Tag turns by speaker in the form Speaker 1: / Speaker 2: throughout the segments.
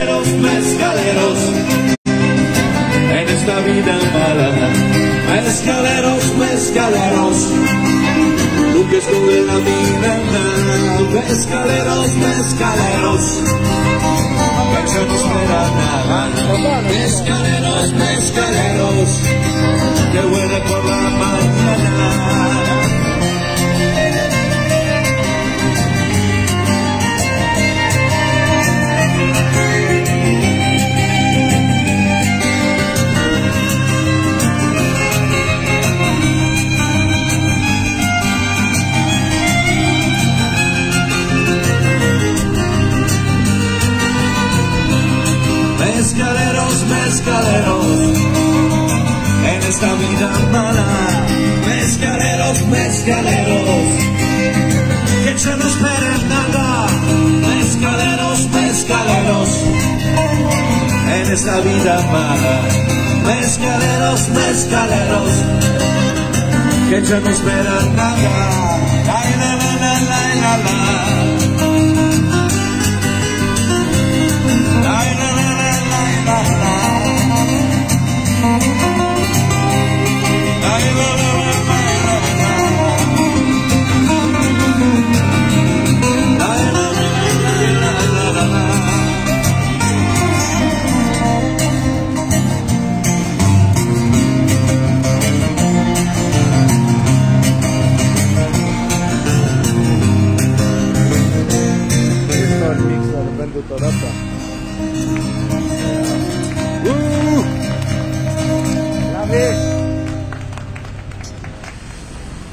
Speaker 1: Mezcaleros, en esta vida mala, mezcaleros, mezcaleros, tú que escondes la vida, mezcaleros, mezcaleros, que no espera nada, mezcaleros, mezcaleros, que huele por la mañana. Mezcaleros, mezcaleros, en esta vida mala, mezcaleros, mezcaleros, que ya no esperen nada, mezcaleros, mezcaleros, en esta vida mala, mezcaleros, mezcaleros, que ya no esperan nada, la la la la la la la.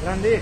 Speaker 2: Grande.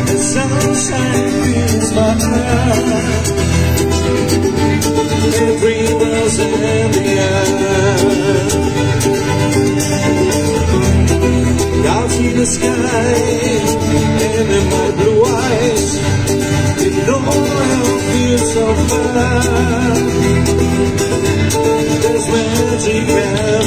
Speaker 1: The sunshine fills my heart. Every was in the air. Down to the sky and in my blue eyes, you know I feel so far. There's magic now.